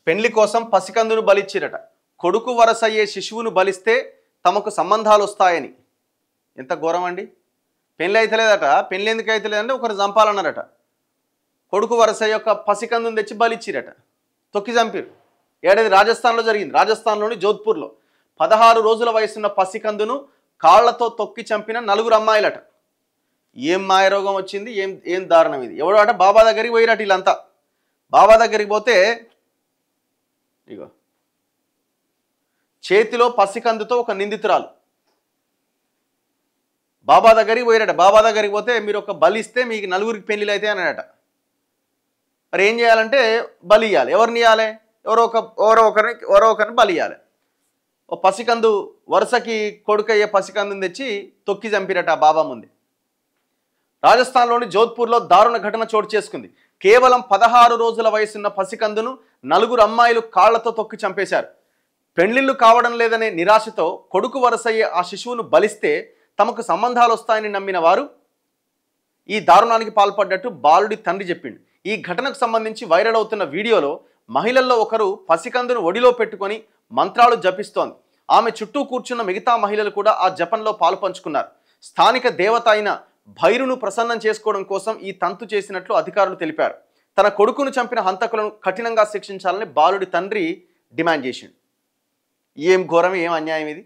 పెండ్లి కోసం పసికందును బలిచ్చిరట. కొడుకు వరసయ్యే శిశువును బలిస్తే తమకు సంబంధాలు వస్తాయని. ఎంత ఘోరం అండి. పెళ్ళి అయితలేదట. పెళ్ళి ఎందుకు అయితలేదంటే ఒకరు చంపాలన్నారట. కొడుకు వరసయ్య యొక్క పసికందును తెచ్చి బలిచ్చిరట. తొక్కి చంపారు. ఏడాది రాజస్థాన్లో జరిగింది. రాజస్థాన్లోని జోధ్పూర్లో 16 రోజుల వయసున్న పసికందును కాళ్లతో తొక్కి చంపిన 4 అమ్మాయిలట. ఏం మాయరోగం వచ్చింది, ఏం దారుణం ఇది. ఎవడో అట బాబా దగ్గరికి పోయిరట. వీళ్ళంతా బాబా దగ్గరికి పోతే ఇగో చేతిలో పసికందుతో ఒక నిందితురాలు బాబా దగ్గరికి పోయిరట. బాబా దగ్గరికి పోతే మీరు ఒక బలి ఇస్తే మీకు 4 పెళ్ళిళ్ళు అయితే అన్నాడట. మరి ఏం చేయాలంటే బలి ఇవ్వాలి. ఎవరిని ఇవ్వాలి? ఎవరో ఒకరిని బలి ఇవ్వాలి. ఓ పసికందు వరుసకి కొడుకయ్యే పసికందుని తెచ్చి తొక్కి చంపిరట బాబా ముందే. రాజస్థాన్లోని జోధ్పూర్లో దారుణ ఘటన చోటు చేసుకుంది. కేవలం 16 రోజుల వయసున్న పసికందును 4 అమ్మాయిలు కాళ్లతో తొక్కి చంపేశారు. పెళ్లిళ్ళు కావడం లేదనే నిరాశతో కొడుకు వరసయ్యే ఆ శిశువును బలిస్తే తమకు సంబంధాలు వస్తాయని నమ్మిన వారు ఈ దారుణానికి పాల్పడ్డట్టు బాలుడి తండ్రి చెప్పిండు. ఈ ఘటనకు సంబంధించి వైరల్ అవుతున్న వీడియోలో మహిళల్లో ఒకరు పసికందును ఒడిలో పెట్టుకొని మంత్రాలు జపిస్తోంది. ఆమె చుట్టూ కూర్చున్న మిగతా మహిళలు కూడా ఆ జపంలో పాలు పంచుకున్నారు. స్థానిక దేవత అయిన భైరును ప్రసన్నం చేసుకోవడం కోసం ఈ తంతు చేసినట్లు అధికారులు తెలిపారు. తన కొడుకును చంపిన హంతకులను కఠినంగా శిక్షించాలని బాలుడి తండ్రి డిమాండ్ చేసిండు. ఏం ఘోరం, ఏం అన్యాయం ఇది.